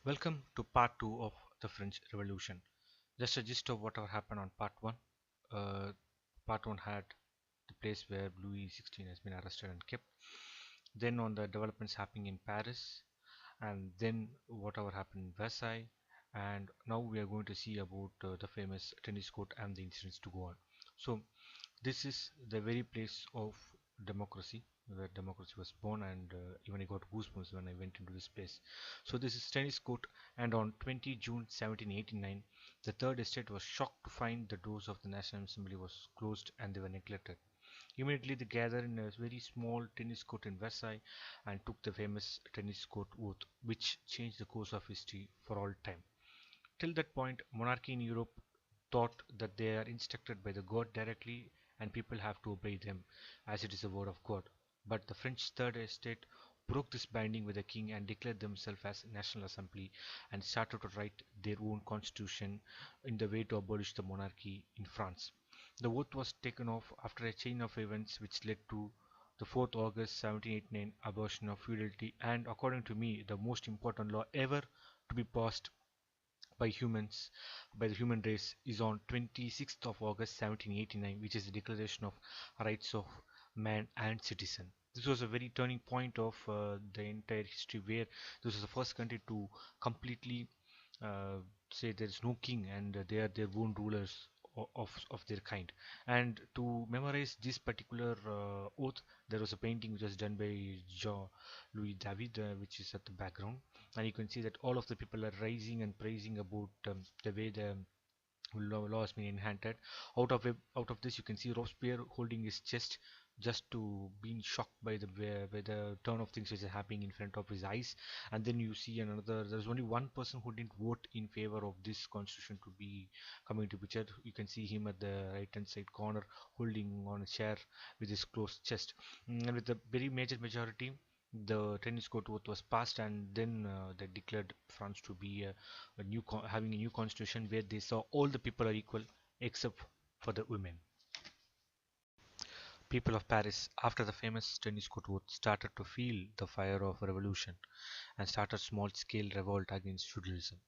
Welcome to part 2 of the French Revolution. Just a gist of whatever happened on part 1. Uh, part 1 had the place where Louis XVI has been arrested and kept. Then on the developments happening in Paris, and then whatever happened in Versailles. And now we are going to see about the famous tennis court and the incidents to go on. So this is the very place of democracy where democracy was born, and even I got goosebumps when I went into this place. So this is tennis court, and on 20 June 1789, the Third Estate was shocked to find the doors of the National Assembly was closed and they were neglected. Immediately they gathered in a very small tennis court in Versailles and took the famous tennis court oath, which changed the course of history for all time. Till that point, monarchy in Europe thought that they are instructed by the god directly and people have to obey them as it is the word of God. But the French Third Estate broke this binding with the king and declared themselves as National Assembly and started to write their own constitution in the way to abolish the monarchy in France. The oath was taken off after a chain of events which led to the 4th August 1789 abolition of feudality, and according to me the most important law ever to be passed by humans by the human race is on 26th of August 1789, which is the Declaration of Rights of Man and Citizen. This was a very turning point of the entire history, where this was the first country to completely uh, say there is no king and they are their own rulers of their kind. And to memorize this particular oath, there was a painting which was done by Jean Louis David, which is at the background, and you can see that all of the people are rising and praising about the way the law has been enacted. Out of this, you can see Robespierre holding his chest, just to being shocked by the turn of things which is happening in front of his eyes. And then you see another. There's only one person who didn't vote in favor of this constitution to be coming to picture. You can see him at the right hand side corner holding on a chair with his closed chest. And with a very major majority, the tennis court vote was passed, and then they declared France to be having a new constitution where they saw all the people are equal except for the women. People of Paris, after the famous tennis court vote, started to feel the fire of revolution and started small-scale revolt against feudalism.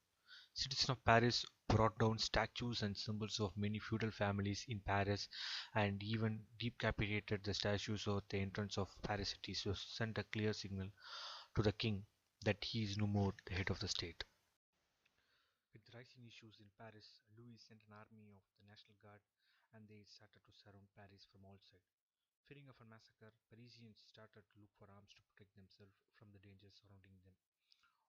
Citizens of Paris brought down statues and symbols of many feudal families in Paris and even decapitated the statues at the entrance of Paris city, to send a clear signal to the king that he is no more the head of the state. With rising issues in Paris, Louis sent an army of the National Guard and they started to surround Paris from all sides. Fearing of a massacre, Parisians started to look for arms to protect themselves from the dangers surrounding them.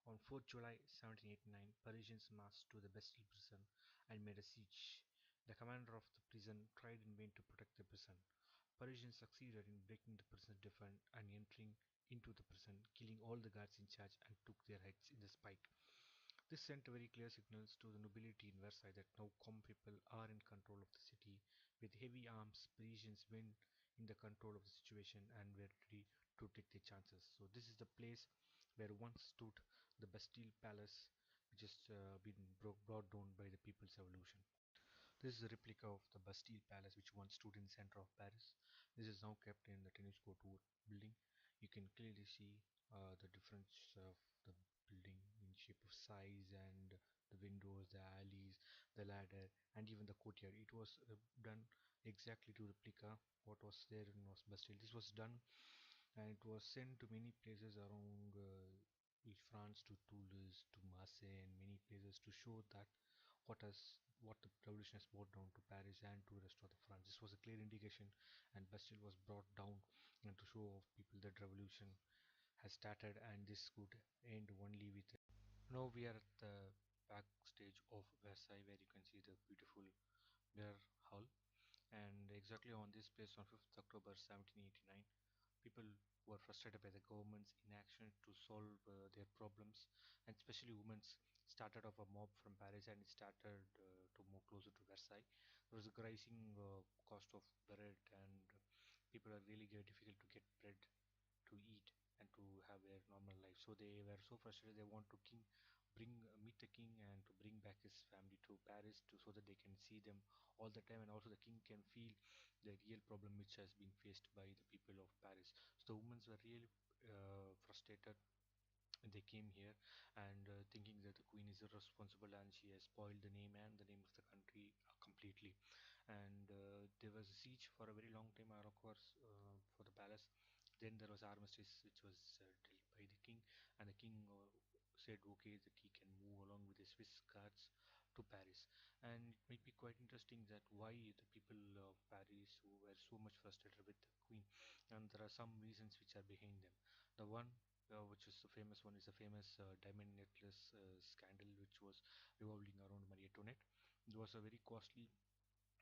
On 4th July 1789, Parisians marched to the Bastille prison and made a siege. The commander of the prison tried in vain to protect the prison. Parisians succeeded in breaking the prison's defense and entering into the prison, killing all the guards in charge and took their heads in the spike. This sent very clear signals to the nobility in Versailles that now common people are in control of the city. With heavy arms, Parisians went in the control of the situation and were ready to take their chances. So this is the place where once stood the Bastille Palace, which has brought down by the People's Revolution. This is a replica of the Bastille Palace, which once stood in the center of Paris. This is now kept in the Tennis Court building. You can clearly see the difference of the building in shape of size and the windows, the alleys, the ladder, and even the courtyard. It was done exactly to replica what was there in was Bastille. This was done and it was sent to many places around France, to Toulouse, to Marseille, and many places to show that what the revolution has brought down to Paris and to the rest of the France. This was a clear indication, and Bastille was brought down and to show off people that revolution has started, and this could end only with. Now we are at the backstage of Versailles, where you can see the beautiful mirror hall, and exactly on this place on 5th October 1789, people were frustrated by the government's inaction to solve their problems, and especially women started off a mob from Paris and it started to move closer to Versailles. There was a rising cost of bread, and people are really get difficult to get bread to eat and to have their normal life. So they were so frustrated they want to bring meet the king and to bring back his family to Paris so that they can see them all the time, and also the king can feel the real problem which has been faced by the people of Paris. So the women were really frustrated. They came here and thinking that is irresponsible and she has spoiled the name and the name of the country completely. And there was a siege for a very long time, of course, for the palace. Then there was armistice, which was dealt by the king, and the king said, "Okay, the king can move along with the Swiss guards to Paris." And it might be quite interesting that why the people of Paris who were so much frustrated with the queen, and there are some reasons which are behind them. The one which is the famous one is the famous diamond necklace scandal which was revolving around Marie Antoinette. It was a very costly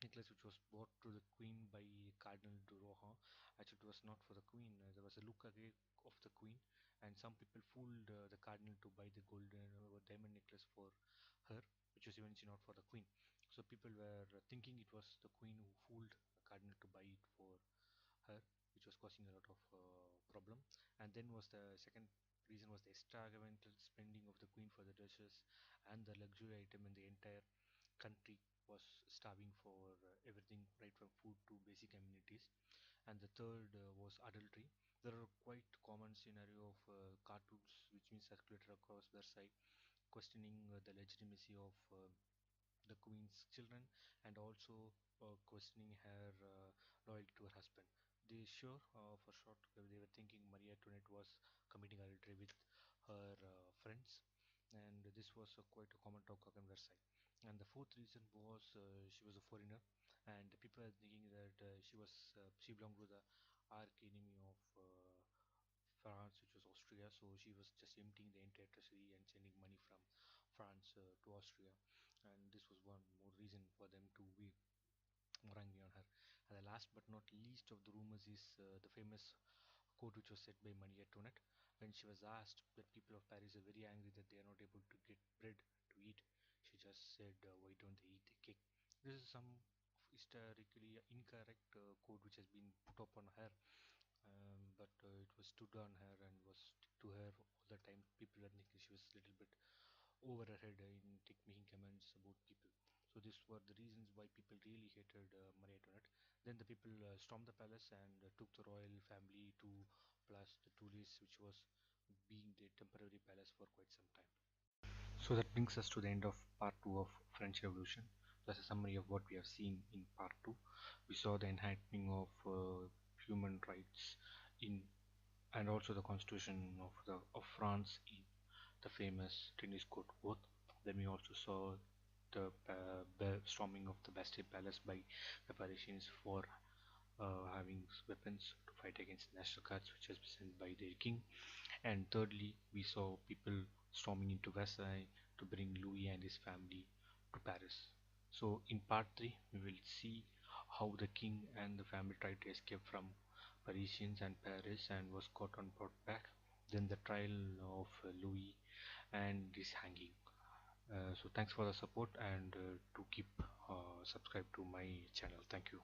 necklace which was bought to the queen by Cardinal de Rohan. Actually, it was not for the queen. There was a look away of the queen, and some people fooled the cardinal to buy the golden diamond necklace for her, which was eventually not for the queen. So people were thinking it was the queen who fooled the cardinal to buy it for her, which was causing a lot of problem. And then was the second reason was the extravagant spending of the queen for the dresses and the luxury item in the entire country was starving for everything right from food to basic amenities. And the third was adultery. There are quite common scenario of cartoons which means circulated across Versailles questioning the legitimacy of the queen's children, and also questioning her loyalty to her husband. They sure for short they were thinking Maria Antoinette was committing adultery with her friends, and this was quite a common talk in Versailles. And the fourth reason was she was a foreigner, and people are thinking that she belonged to the arch enemy of France, which was Austria. So she was just emptying the entire treasury and sending money from France to Austria, and this was one more reason for them to be more angry on her. And the last but not least of the rumors is the famous quote which was said by Marie Antoinette when she was asked that people of Paris are very angry that they are not able to get bread to eat. She just said, "Why don't they eat the cake?" This is some historically incorrect quote which has been put up on her, but it was stood on her and was stick to her all the time. People were thinking she was a little bit over her head in making comments about people. So these were the reasons why people really hated Marie Antoinette. Then the people stormed the palace and took the royal family to Place de Tuileries, which was being the temporary palace for quite some time. So that brings us to the end of part 2 of French Revolution. That's a summary of what we have seen in part 2. We saw the enhancement of human rights in and also the constitution of France in the famous tennis court oath. Then we also saw the storming of the Bastille Palace by the Parisians for having weapons to fight against the National Guards, which was sent by their king. And thirdly, we saw people storming into Versailles to bring Louis and his family to Paris. So in part 3, we will see how the king and the family tried to escape from Parisians and Paris and was caught and brought back. Then the trial of Louis and his hanging. So thanks for the support and to keep subscribe to my channel. Thank you.